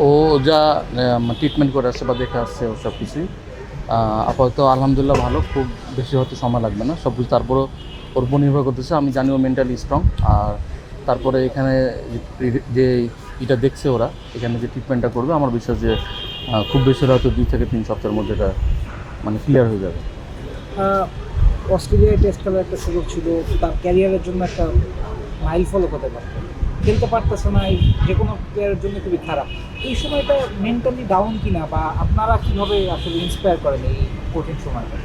ও যা ট্রিটমেন্ট করে আসছে বা দেখে আসছে ও সব কিছুই আপাতত আলহামদুলিল্লাহ ভালো, খুব বেশি হয়তো সময় লাগবে না সব কিছু। তারপরও ওর উপর নির্ভর করতেছে, আমি জানি ও মেন্টালি স্ট্রং। আর তারপরে এখানে যে এটা দেখছে ওরা, এখানে যে ট্রিটমেন্টটা করবে আমার বিশ্বাস যে খুব বেশি হলে হয়তো 2 থেকে 3 সপ্তাহের মধ্যে এটা মানে ক্লিয়ার হয়ে যাবে। অস্ট্রেলিয়ায় টেস্ট খেলার একটা সুযোগ ছিল, তার ক্যারিয়ারের জন্য একটা মাইল ফলো হতে পারত, খেলতে পারতেছে না, যে কোনো প্লেয়ারের জন্য খুবই খারাপ। এই সময়টা মেন্টালি ডাউন কিনা, বা আপনারা কীভাবে আসলে ইন্সপায়ার করেন এই কঠিন সময়টা?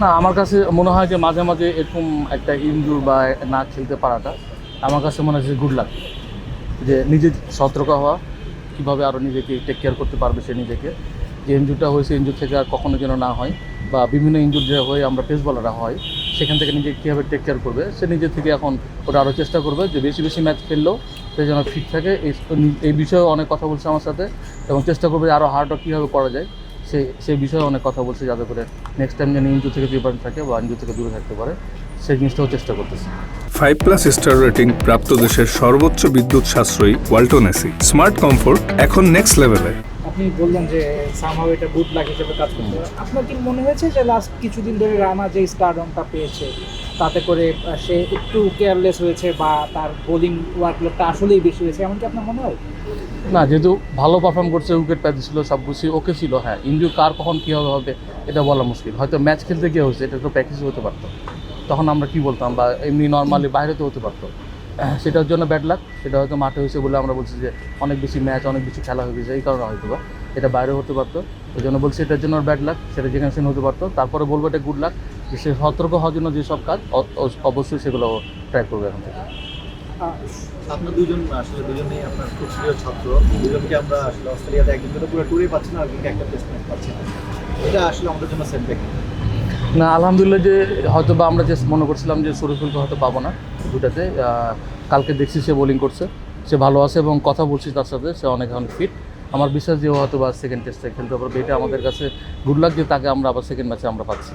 না, আমার কাছে মনে হয় যে মাঝে মাঝে এরকম একটা ইনজুর বা না খেলতে পারাটা আমার কাছে মনে হচ্ছে গুড লাক। যে নিজে সতর্ক হওয়া, কীভাবে আরও নিজেকে টেক কেয়ার করতে পারবে সে নিজেকে, যে ইনজুরটা হয়েছে ইনজুর থেকে আর কখনো যেন না হয়, বা বিভিন্ন ইনজুর যে হয়ে আমরা পেস বলাররা হয় সেখান থেকে নিজে কীভাবে টেক কেয়ার করবে সে নিজে থেকে এখন ওটা আরও চেষ্টা করবে যে বেশি বেশি ম্যাচ খেললেও সে যেন ফিট থাকে। এই বিষয়ে অনেক কথা বলছে আমার সাথে, এবং চেষ্টা করবে আরও হার্ডও কীভাবে করা যায় সেই বিষয়ে অনেক কথা বলছে, যাতে করে নেক্সট টাইম যেন ইনজুর থেকে প্রিপারেন্ট থাকে বা ইনজুর থেকে দূরে থাকতে পারে, সেই জিনিসটাও চেষ্টা করতেছে। 5+ স্টার রেটিং প্রাপ্ত দেশের সর্বোচ্চ বিদ্যুৎ সাশ্রয়ী ওয়ালটন এসি স্মার্ট কমফোর্ট এখন নেক্সট লেভেলে। আপনি বললেন যে সামহাও এটা গুড লাক হিসেবে কাজ করতে পারে। আপনার কি মনে হয়েছে যে লাস্ট কিছুদিন ধরে রানা যে স্টারডমটা পেয়েছে তাতে করে সে একটু কেয়ারলেস হয়েছে, বা তার বোলিং ওয়ার্কলোডটা আসলেই বেশি হয়েছে, এমনকি আপনার মনে হয়? না, যেহেতু ভালো পারফর্ম করছে, উইকেট পাইছিল, সব কিছু ওকে ছিল। হ্যাঁ, ইনজুর কার কখন কীভাবে হবে এটা বলা মুশকিল। হয়তো ম্যাচ খেলতে গিয়ে হয়েছে, এটা তো প্র্যাকটিস হতে পারতো, তখন আমরা কী বলতাম, বা এমনি নর্মালি বাইরে তো হতে পারতো। সেটার জন্য ব্যাড লাক। সেটা হয়তো মাঠে হয়েছে বলে আমরা বলছি যে অনেক বেশি ম্যাচ, অনেক বেশি খেলা হয়ে গেছে, এই কারণে হয়তো বা এটা বাইরে হতে পারতো। ওই জন্য বলছি এটার জন্য ব্যাড লাক, সেটা যেখানে সেখানে হতে পারতো। তারপরে বলবো এটা গুড লাক, যে সে সতর্ক হওয়ার জন্য যেসব কাজ অবশ্যই সেগুলো ট্রাই করবে এখন থেকে। আপনার দুজনেই আপনার খুব প্রিয় ছাত্র, দুজনকে আমরা আসলে অস্ট্রেলিয়াতে একদিন ধরে পুরো ট্যুরে পাচ্ছি না, আর একটা প্লেসমেন্ট পাচ্ছি না, এটা আসলে আমাদের জন্য সেটব্যাক। না, আলহামদুলিল্লাহ, যে হয়তো বা আমরা যে মনে করছিলাম যে শরীফুলকে হয়তো পাবো না দুটাতে, কালকে দেখছি সে বোলিং করছে, সে ভালো আছে, এবং কথা বলছি তার সাথে, সে অনেক এখন ফিট। আমার বিশ্বাস যে ও হয়তো বা সেকেন্ড টেস্টে খেলতে পারবে, এটা আমাদের কাছে গুড লাক যে তাকে আমরা আবার সেকেন্ড ম্যাচে আমরা পাচ্ছি।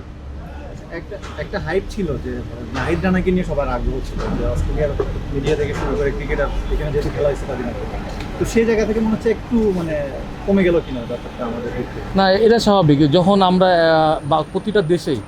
একটা হাইপ ছিল যে নাহিদ রানাকে নিয়ে সবার আগ্রহ ছিল, যে অস্ট্রেলিয়ার মিডিয়া থেকে শুরু করে ক্রিকেটার এখানে যেহেতু খেলা হয়েছে তাদের, তো সেই জায়গা থেকে মনে হচ্ছে একটু মানে কমে গেল কিনা ব্যাপারটা আমাদের ক্ষেত্রে। না, এটা স্বাভাবিক। যখন আমরা বা প্রতিটা দেশেই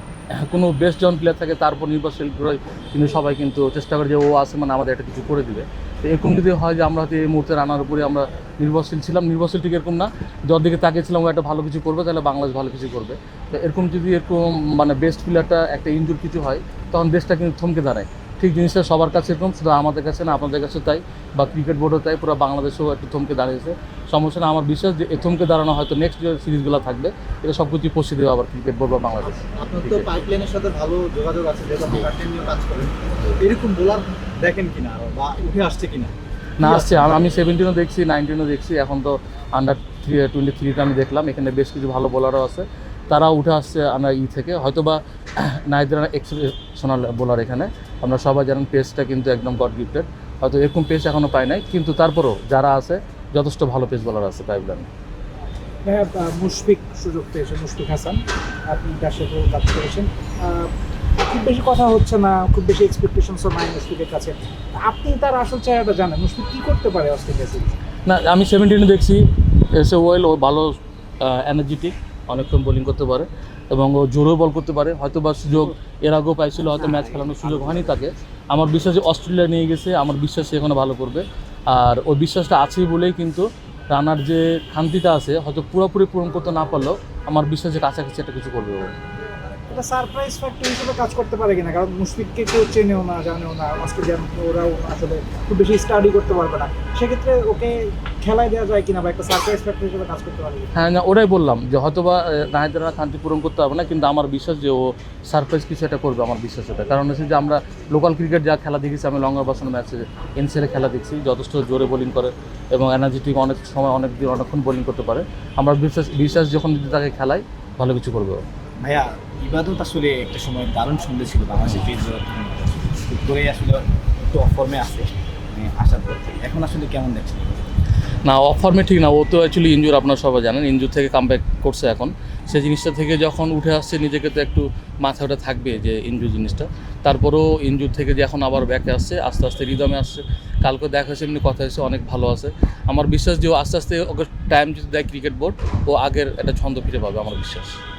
কোনো বেস্ট জন প্লেয়ার থাকে, তারপর নির্ভরশীল করে কিন্তু সবাই কিন্তু চেষ্টা করে যে ও আসে মানে আমাদের একটা কিছু করে দিবে। তো এরকম যদি হয় যে আমরা হয়তো এই মুহূর্তে রানার উপরে আমরা নির্ভরশীল ছিলাম, নির্ভরশীল ঠিক এরকম না, যার দিকে তাকিয়েছিলাম ও একটা ভালো কিছু করবে, তাহলে বাংলাদেশ ভালো কিছু করবে। তো এরকম যদি এরকম মানে বেস্ট প্লেয়ারটা একটা ইনজুর কিছু হয়, তখন দেশটা কিন্তু থমকে দাঁড়ায়। ঠিক জিনিসটা সবার কাছে এরকম, শুধু আমাদের কাছে না, আপনাদের কাছে তাই, বা ক্রিকেট বোর্ডও তাই, পুরো বাংলাদেশেও একটু থমকে দাঁড়িয়েছে। সমস্যা না, আমার বিশ্বাস যে এই থমকে দাঁড়ানো হয়তো নেক্সট যে সিরিজগুলো থাকবে এটা সব কিছুই পৌঁছে দেবে আবার ক্রিকেট বোর্ড বা বাংলাদেশ। আপনার তো পাইপলাইনের সাথে ভালো যোগাযোগ আছে, যেহেতু আপনি পার্টনার নিয়ে কাজ করেন, এরকম বোলার দেখেন কিনা বা উঠে আসছে কিনা? না, আসছে। আমি 17ও দেখছি, 19ও দেখছি, এখন তো আন্ডার 23তে আমি দেখলাম, এখানে বেশ কিছু ভালো বোলারও আছে, তারাও উঠে আসছে আমরা থেকে। হয়তো বা নাহিদ রানা এক্সেপশনাল বোলার, এখানে আমরা সবাই জানেন পেসটা কিন্তু একদম গড গিফটেড, হয়তো এরকম পেস এখনও পাই নাই, কিন্তু তারপরেও যারা আছে যথেষ্ট ভালো পেস বোলার আছে পাইপলাইনে। হ্যাঁ, মুশফিক সুযোগ পেয়েছে, মুশফিক হাসান, আপনি তার সাথেও কাজ করেছেন। খুব বেশি কথা হচ্ছে না, খুব বেশি এক্সপেকটেশনসও নাই মুশফিকের কাছে। আপনি তার আসল চেহারাটা জানেন, মুশফিক কী করতে পারে অস্ট্রেলিয়া সিরিজে? না, আমি 17 দেখছি, এসে ওয়েল, ও ভালো এনার্জেটিক, অনেকক্ষণ বোলিং করতে পারে, এবং ও জোরেও বল করতে পারে। হয়তো বা সুযোগ এর আগেও পাইছিল, হয়তো ম্যাচ খেলানোর সুযোগ হয়নি তাকে। আমার বিশ্বাস যে অস্ট্রেলিয়া নিয়ে গেছে, আমার বিশ্বাস সে এখানে ভালো করবে। আর ওই বিশ্বাসটা আছেই বলেই কিন্তু রানার যে খান্তিটা আছে, হয়তো পুরোপুরি পূরণ করতে না পারলেও আমার বিশ্বাস যে কাছাকাছি একটা কিছু করবে ও। এটা সারপ্রাইজ ফ্যাক্টর হিসেবে কাজ করতে পারে কিনা, কারণ মুশফিককে কেউ চেনেও না, জানেও না, অস্ট্রেলিয়ান ওরাও আসলে খুব বেশি স্টাডি করতে পারবে না, সেক্ষেত্রে ওকে খেলায় দেওয়া যায় কিনা, বা একটা সারপ্রাইজ ফ্যাক্টর হিসেবে কাজ করতে পারে? হ্যাঁ, না, ওটাই বললাম যে হয়তো বা নাহিদ রানা খান্তি পূরণ করতে হবে না, কিন্তু আমার বিশ্বাস যে ও সারপ্রাইজ কিছু একটা করবে, আমার বিশ্বাস এটা। কারণ হচ্ছে যে আমরা লোকাল ক্রিকেট যা খেলা দেখেছি, আমি লঙ্গার বাসন ম্যাচে এনসিএলে খেলা দেখছি, যথেষ্ট জোরে বোলিং করে এবং এনার্জেটিক, অনেক সময় অনেক দিন অনেকক্ষণ বোলিং করতে পারে। আমরা বিশ্বাস যখন যদি তাকে খেলায় ভালো কিছু করবে ও। ভাইয়া, ইবাদত আসলে একটা সময় দারুণ সুন্দর ছিল বাংলাদেশের পেজ করে, আসলে একটু অফ ফর্মে আসে আসার পর এখন আসলে কেমন দেখছেন? না, অফ ফর্মে ঠিক না, ও তো অ্যাকচুয়ালি ইনজুর, আপনারা সবাই জানেন, ইনজুর থেকে কামব্যাক করছে এখন। সেই জিনিসটা থেকে যখন উঠে আসছে, নিজেকে তো একটু মাথা ওটা থাকবে যে ইনজুর জিনিসটা। তারপরেও ইনজুর থেকে যে এখন আবার ব্যাকে আসছে, আস্তে আস্তে রিদমে আসছে, কালকে দেখা হয়েছে, এমনি কথা হয়েছে, অনেক ভালো আছে। আমার বিশ্বাস যে ও আস্তে আস্তে ওকে টাইম যদি দেয় ক্রিকেট বোর্ড, ও আগের একটা ছন্দ ফিরে পাবে, আমার বিশ্বাস।